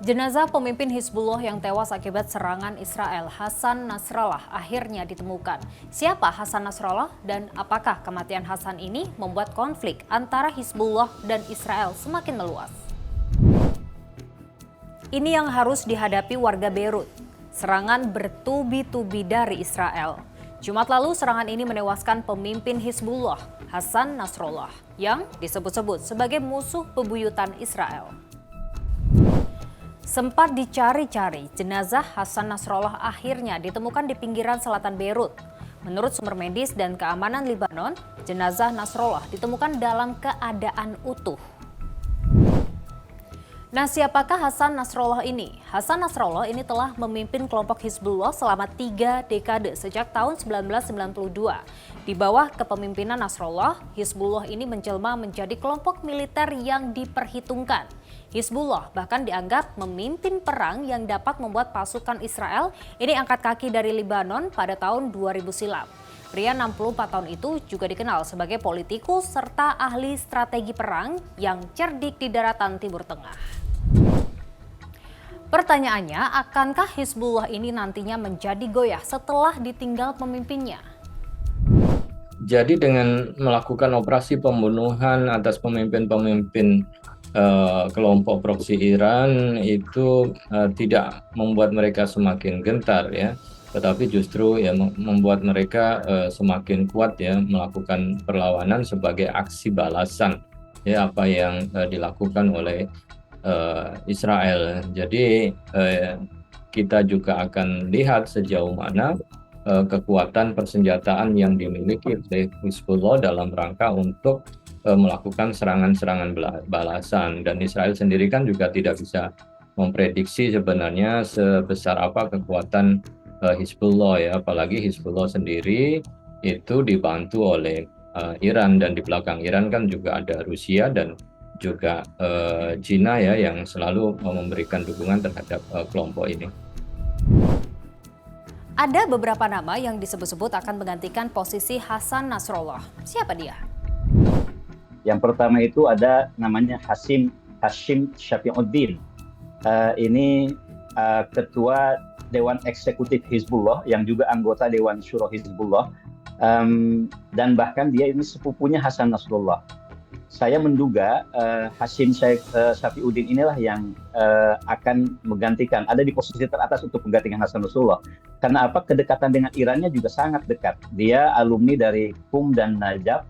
Jenazah pemimpin Hizbullah yang tewas akibat serangan Israel, Hasan Nasrallah, akhirnya ditemukan. Siapa Hasan Nasrallah dan apakah kematian Hasan ini membuat konflik antara Hizbullah dan Israel semakin meluas? Ini yang harus dihadapi warga Beirut. Serangan bertubi-tubi dari Israel. Jumat lalu serangan ini menewaskan pemimpin Hizbullah, Hasan Nasrallah, yang disebut-sebut sebagai musuh bebuyutan Israel. Sempat dicari-cari, jenazah Hasan Nasrallah akhirnya ditemukan di pinggiran selatan Beirut. Menurut sumber medis dan keamanan Lebanon, jenazah Nasrallah ditemukan dalam keadaan utuh. Nah, siapakah Hasan Nasrallah ini? Hasan Nasrallah ini telah memimpin kelompok Hizbullah selama 3 dekade sejak tahun 1992. Di bawah kepemimpinan Nasrallah, Hizbullah ini menjelma menjadi kelompok militer yang diperhitungkan. Hizbullah bahkan dianggap memimpin perang yang dapat membuat pasukan Israel ini angkat kaki dari Lebanon pada tahun 2000 silam. Pria 64 tahun itu juga dikenal sebagai politikus serta ahli strategi perang yang cerdik di daratan Timur Tengah. Pertanyaannya, akankah Hizbullah ini nantinya menjadi goyah setelah ditinggal pemimpinnya? Jadi dengan melakukan operasi pembunuhan atas pemimpin-pemimpin kelompok proksi Iran itu tidak membuat mereka semakin gentar ya, tetapi justru ya membuat mereka semakin kuat ya melakukan perlawanan sebagai aksi balasan ya apa yang dilakukan oleh Israel. Jadi kita juga akan lihat sejauh mana kekuatan persenjataan yang dimiliki oleh Hizbullah dalam rangka untuk melakukan serangan-serangan balasan. Dan Israel sendiri kan juga tidak bisa memprediksi sebenarnya sebesar apa kekuatan Hizbullah ya, apalagi Hizbullah sendiri itu dibantu oleh Iran, dan di belakang Iran kan juga ada Rusia dan juga Cina ya yang selalu memberikan dukungan terhadap kelompok ini. Ada beberapa nama yang disebut-sebut akan menggantikan posisi Hasan Nasrallah. Siapa dia? Yang pertama itu ada namanya Hashim Shafiuddin. Ini ketua Dewan Eksekutif Hizbullah yang juga anggota Dewan Syuro Hizbullah, dan bahkan dia ini sepupunya Hasan Nasrallah. Saya menduga Hashim Shafiuddin inilah yang akan menggantikan, ada di posisi teratas untuk menggantikan Hasan Nasrallah. Karena apa? Kedekatan dengan Irannya juga sangat dekat. Dia alumni dari Qum dan Najaf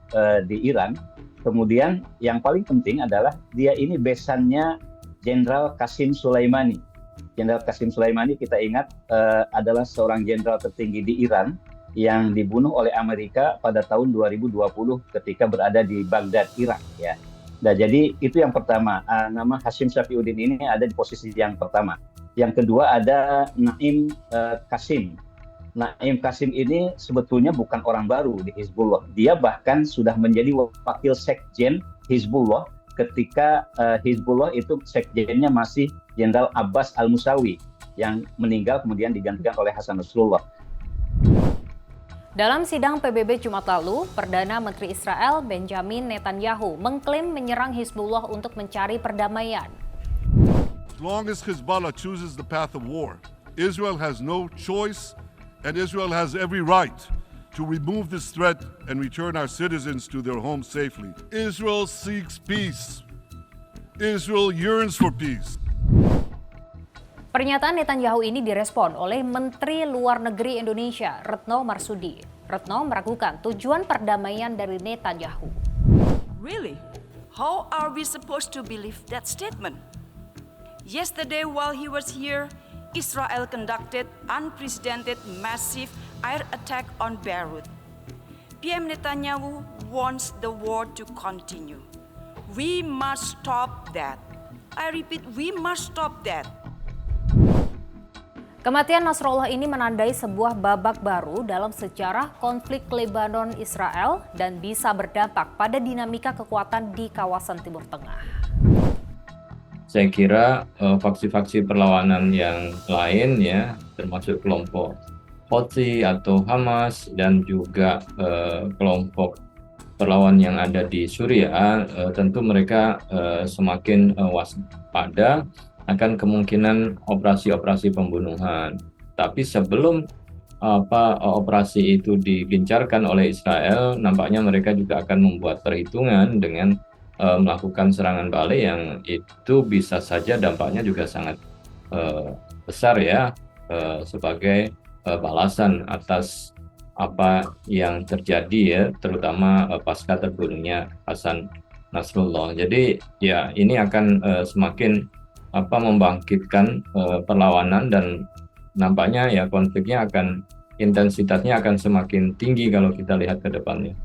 di Iran. Kemudian yang paling penting adalah dia ini besannya Jenderal Qasim Soleimani. Jenderal Qasim Soleimani kita ingat adalah seorang jenderal tertinggi di Iran yang dibunuh oleh Amerika pada tahun 2020 ketika berada di Baghdad, Irak ya. Nah, jadi itu yang pertama, nama Hashim Shafiuddin ini ada di posisi yang pertama. Yang kedua ada Naim Qasim. Naim Qasim ini sebetulnya bukan orang baru di Hizbullah. Dia bahkan sudah menjadi wakil sekjen Hizbullah ketika Hizbullah itu sekjennya masih Jenderal Abbas Al-Musawi yang meninggal kemudian digantikan oleh Hasan Nasrallah. Dalam sidang PBB Jumat lalu, Perdana Menteri Israel Benjamin Netanyahu mengklaim menyerang Hizbullah untuk mencari perdamaian. As long as Hezbollah chooses the path of war, Israel has no choice and Israel has every right to remove this threat and return our citizens to their homes safely. Israel seeks peace. Israel yearns for peace. Pernyataan Netanyahu ini direspon oleh Menteri Luar Negeri Indonesia, Retno Marsudi. Retno meragukan tujuan perdamaian dari Netanyahu. Really? How are we supposed to believe that statement? Yesterday while he was here, Israel conducted unprecedented massive air attack on Beirut. PM Netanyahu wants the war to continue. We must stop that. I repeat, we must stop that. Kematian Nasrallah ini menandai sebuah babak baru dalam sejarah konflik Lebanon-Israel dan bisa berdampak pada dinamika kekuatan di kawasan Timur Tengah. Saya kira faksi-faksi perlawanan yang lain ya, termasuk kelompok Houthi atau Hamas dan juga kelompok perlawan yang ada di Suriah, tentu mereka semakin waspada akan kemungkinan operasi-operasi pembunuhan. Tapi sebelum operasi itu digencarkan oleh Israel, nampaknya mereka juga akan membuat perhitungan dengan melakukan serangan balik yang itu bisa saja dampaknya juga sangat besar ya, sebagai balasan atas apa yang terjadi ya, terutama pasca terbunuhnya Hasan Nasrullah. Jadi ya ini akan semakin membangkitkan perlawanan, dan nampaknya ya konfliknya intensitasnya akan semakin tinggi kalau kita lihat ke depannya.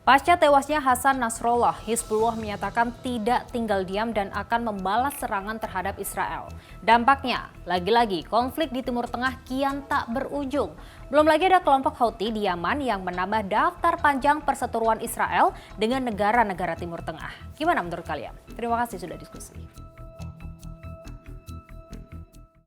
Pasca tewasnya Hasan Nasrallah, Hizbullah menyatakan tidak tinggal diam dan akan membalas serangan terhadap Israel. Dampaknya, lagi-lagi konflik di Timur Tengah kian tak berujung. Belum lagi ada kelompok Houthi di Yaman yang menambah daftar panjang perseteruan Israel dengan negara-negara Timur Tengah. Gimana menurut kalian? Terima kasih sudah diskusi.